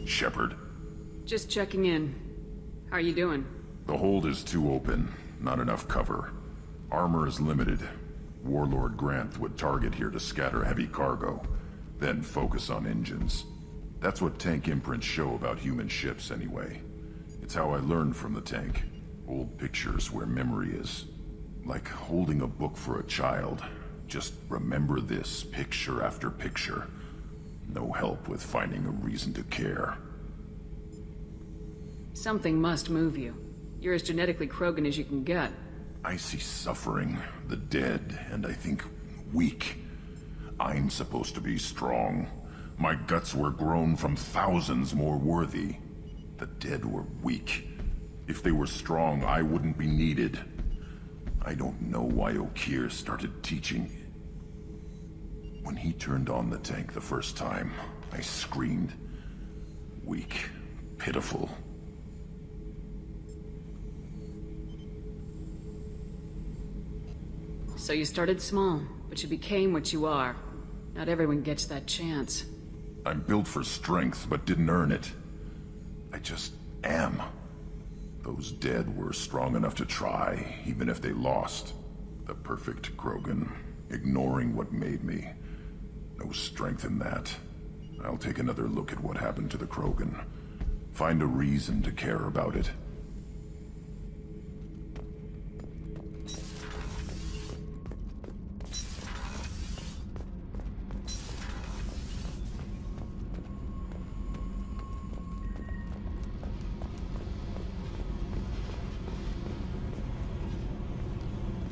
Shepard? Just checking in. How are you doing? The hold is too open. Not enough cover. Armor is limited. Warlord Granth would target here to scatter heavy cargo, then focus on engines. That's what tank imprints show about human ships anyway. It's how I learned from the tank. Old pictures where memory is. Like holding a book for a child. Just remember this picture after picture. No help with finding a reason to care. Something must move you. You're as genetically Krogan as you can get. I see suffering, the dead, and I think weak. I'm supposed to be strong. My guts were grown from thousands more worthy. The dead were weak. If they were strong, I wouldn't be needed. I don't know why Okeer started teaching. When he turned on the tank the first time, I screamed. Weak, pitiful. So you started small, but you became what you are. Not everyone gets that chance. I'm built for strength, but didn't earn it. I just am. Those dead were strong enough to try, even if they lost. The perfect Krogan, ignoring what made me. No strength in that. I'll take another look at what happened to the Krogan. Find a reason to care about it.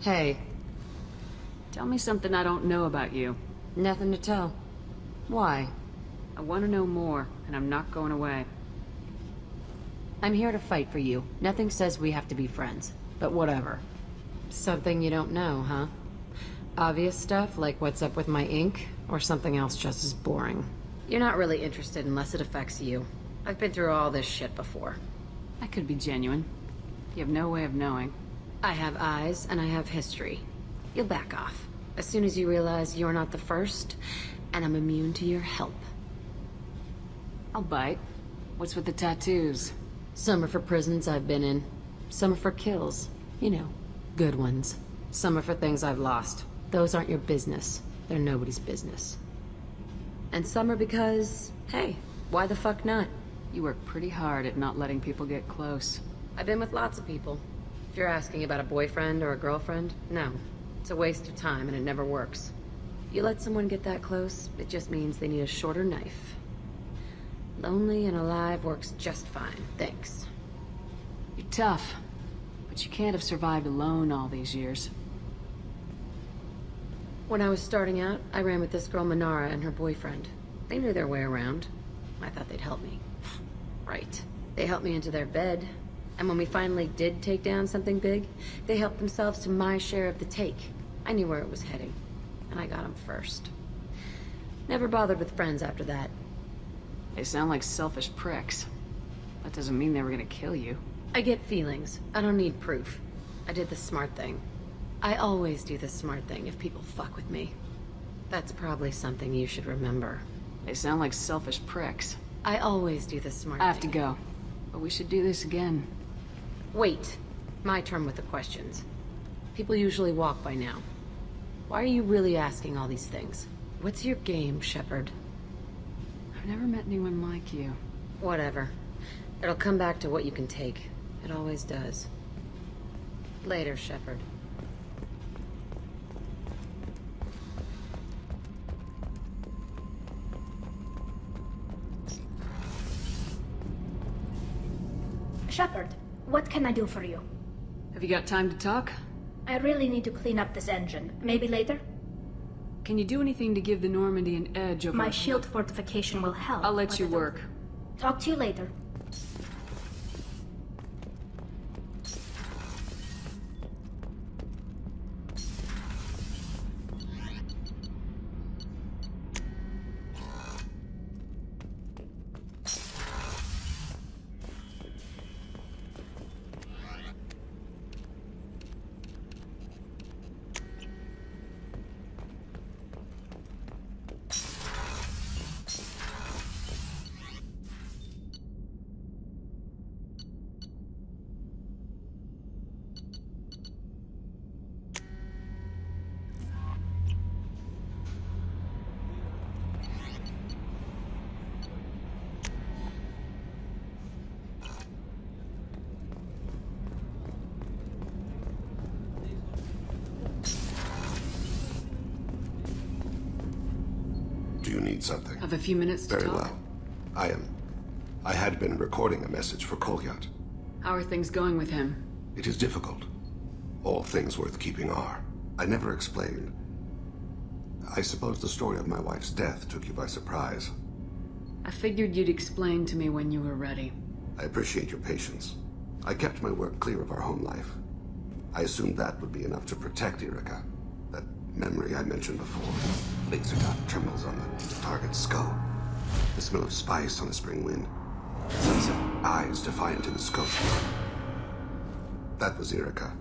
Hey. Tell me something I don't know about you. Nothing to tell. Why? I want to know more, and I'm not going away. I'm here to fight for you. Nothing says we have to be friends. But whatever. Something you don't know, huh? Obvious stuff, like what's up with my ink, or something else just as boring. You're not really interested unless it affects you. I've been through all this shit before. I could be genuine. You have no way of knowing. I have eyes, and I have history. You'll back off. As soon as you realize you're not the first, and I'm immune to your help. I'll bite. What's with the tattoos? Some are for prisons I've been in. Some are for kills. You know, good ones. Some are for things I've lost. Those aren't your business. They're nobody's business. And some are because, hey, why the fuck not? You work pretty hard at not letting people get close. I've been with lots of people. If you're asking about a boyfriend or a girlfriend, no. It's a waste of time and it never works. You let someone get that close, it just means they need a shorter knife. Lonely and alive works just fine, thanks. You're tough, but you can't have survived alone all these years. When I was starting out, I ran with this girl Manara and her boyfriend. They knew their way around. I thought they'd help me. Right. They helped me into their bed. And when we finally did take down something big, they helped themselves to my share of the take. I knew where it was heading, and I got them first. Never bothered with friends after that. They sound like selfish pricks. That doesn't mean they were gonna kill you. I get feelings. I don't need proof. I did the smart thing. I always do the smart thing if people fuck with me. That's probably something you should remember. They sound like selfish pricks. I always do the smart thing. I have to go, but we should do this again. Wait. My turn with the questions. People usually walk by now. Why are you really asking all these things? What's your game, Shepard? I've never met anyone like you. Whatever. It'll come back to what you can take. It always does. Later, Shepard. Shepard, what can I do for you? Have you got time to talk? I really need to clean up this engine. Maybe later? Can you do anything to give the Normandy an edge over... My shield fortification will help. I'll let but you I don't- work. Talk to you later. Do you need something? Have a few minutes to Very talk? well. I had been recording a message for Kolyat. How are things going with him? It is difficult. All things worth keeping are. I never explained. I suppose the story of my wife's death took you by surprise. I figured you'd explain to me when you were ready. I appreciate your patience. I kept my work clear of our home life. I assumed that would be enough to protect Irika. That memory I mentioned before. Laser dot trembles on the target's skull. The smell of spice on a spring wind. Sunset eyes defiant in the scope. That was Irika.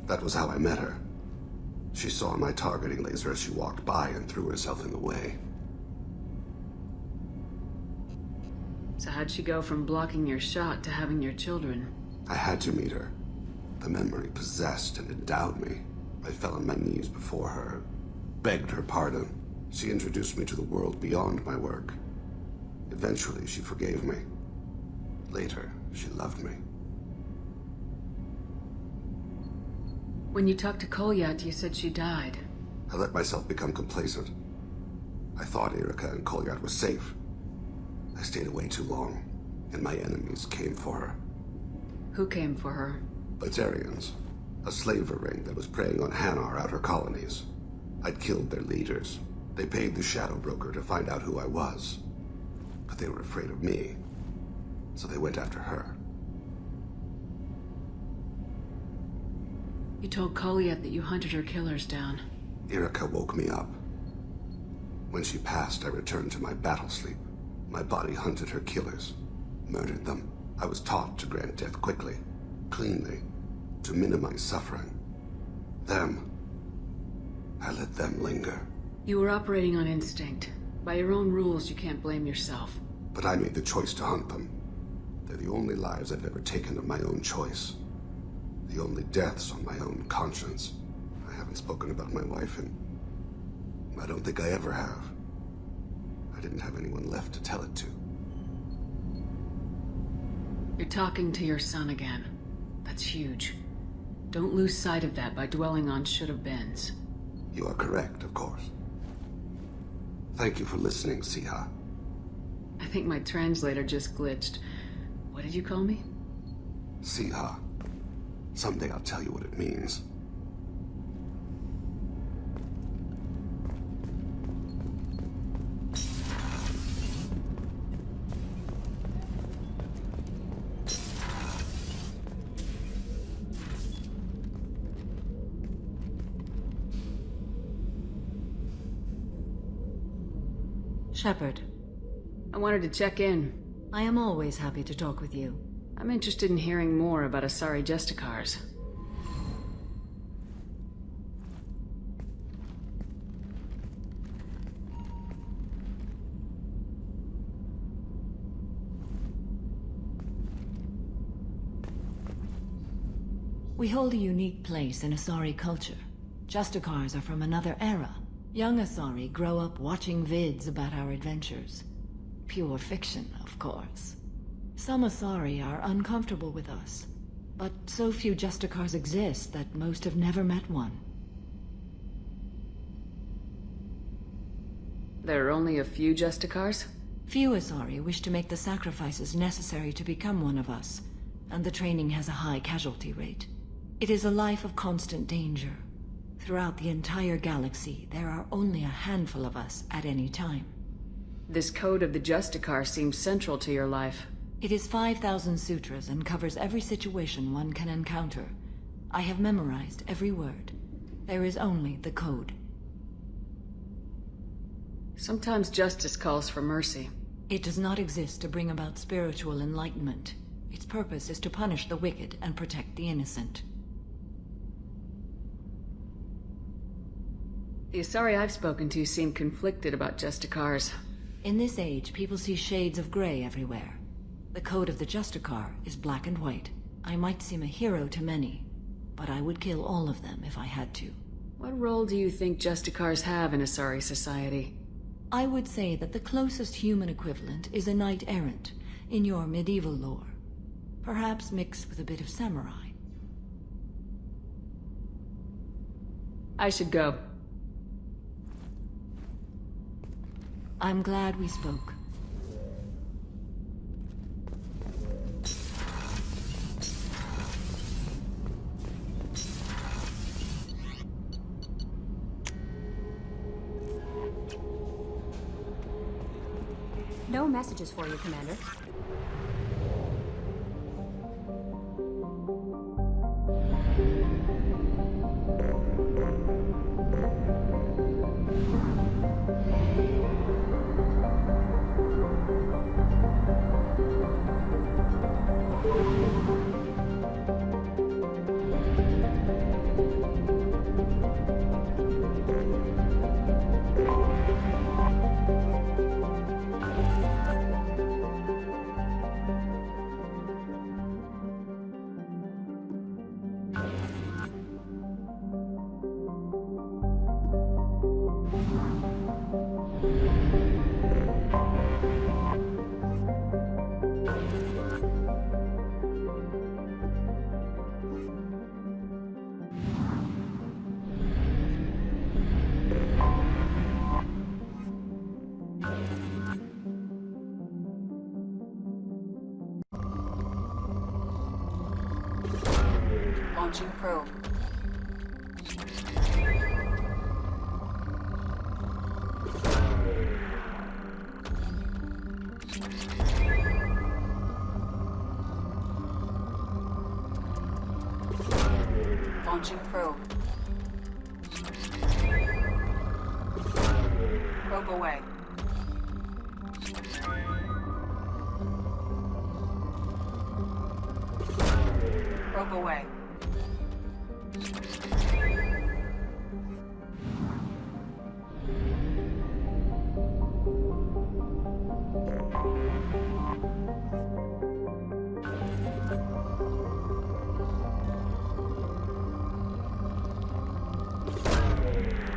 That was how I met her. She saw my targeting laser as she walked by and threw herself in the way. So how'd she go from blocking your shot to having your children? I had to meet her. The memory possessed and endowed me. I fell on my knees before her, begged her pardon. She introduced me to the world beyond my work. Eventually, she forgave me. Later, she loved me. When you talked to Kolyat, you said she died. I let myself become complacent. I thought Irika and Kolyat were safe. I stayed away too long, and my enemies came for her. Who came for her? Batarians, a slaver ring that was preying on Hanar outer colonies. I'd killed their leaders. They paid the Shadow Broker to find out who I was. But they were afraid of me, so they went after her. You told Kolyat that you hunted her killers down. Irika woke me up. When she passed, I returned to my battle sleep. My body hunted her killers, murdered them. I was taught to grant death quickly, cleanly, to minimize suffering. I let them linger. You were operating on instinct. By your own rules, you can't blame yourself. But I made the choice to hunt them. They're the only lives I've ever taken of my own choice. The only deaths on my own conscience. I haven't spoken about my wife, and I don't think I ever have. I didn't have anyone left to tell it to. You're talking to your son again. That's huge. Don't lose sight of that by dwelling on should-have-beens. You are correct, of course. Thank you for listening, Siha. I think my translator just glitched. What did you call me? Siha. Someday I'll tell you what it means. Shepard, I wanted to check in. I am always happy to talk with you. I'm interested in hearing more about Asari Justicars. We hold a unique place in Asari culture. Justicars are from another era. Young Asari grow up watching vids about our adventures. Pure fiction, of course. Some Asari are uncomfortable with us, but so few Justicars exist that most have never met one. There are only a few Justicars? Few Asari wish to make the sacrifices necessary to become one of us, and the training has a high casualty rate. It is a life of constant danger. Throughout the entire galaxy, there are only a handful of us at any time. This code of the Justicar seems central to your life. It is 5,000 sutras and covers every situation one can encounter. I have memorized every word. There is only the code. Sometimes justice calls for mercy. It does not exist to bring about spiritual enlightenment. Its purpose is to punish the wicked and protect the innocent. The Asari I've spoken to seem conflicted about Justicars. In this age, people see shades of gray everywhere. The code of the Justicar is black and white. I might seem a hero to many, but I would kill all of them if I had to. What role do you think Justicars have in Asari society? I would say that the closest human equivalent is a knight-errant in your medieval lore. Perhaps mixed with a bit of samurai. I should go. I'm glad we spoke. No messages for you, Commander. Launching probe. Launching probe. Probe away. Probe away.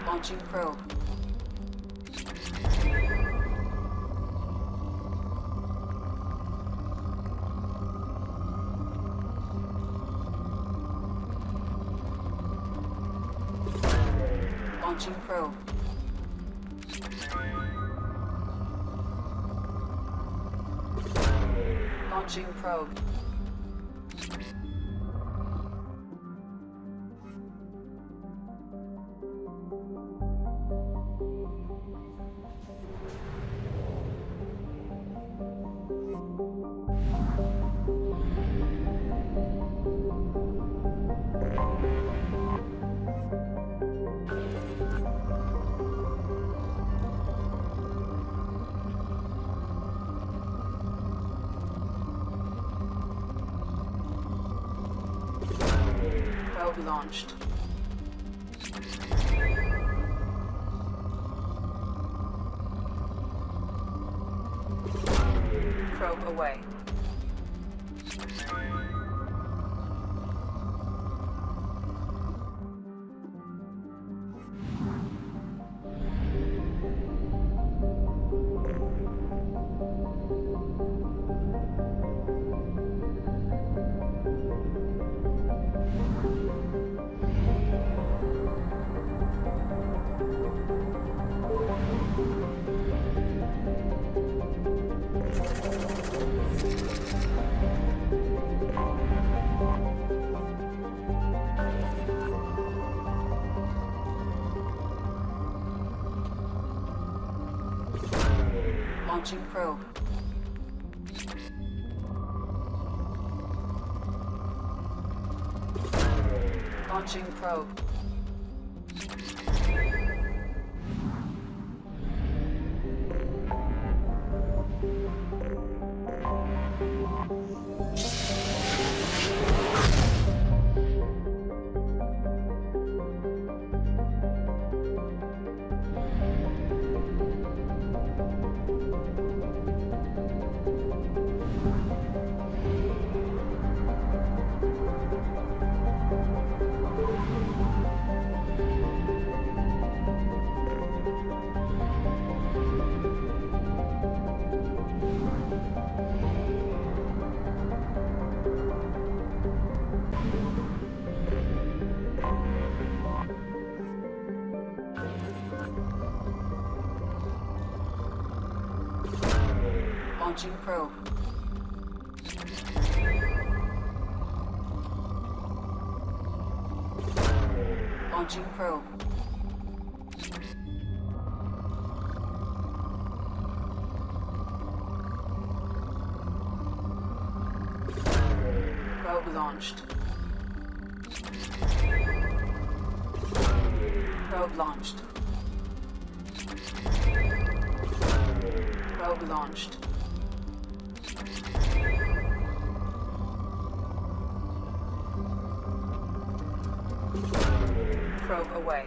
Launching probe. Launching probe. Launching probe. Probe launched. Probe away. Launching probe. Launching probe. Launching probe. Launching probe. Probe launched. Probe launched. Probe launched. Probe away.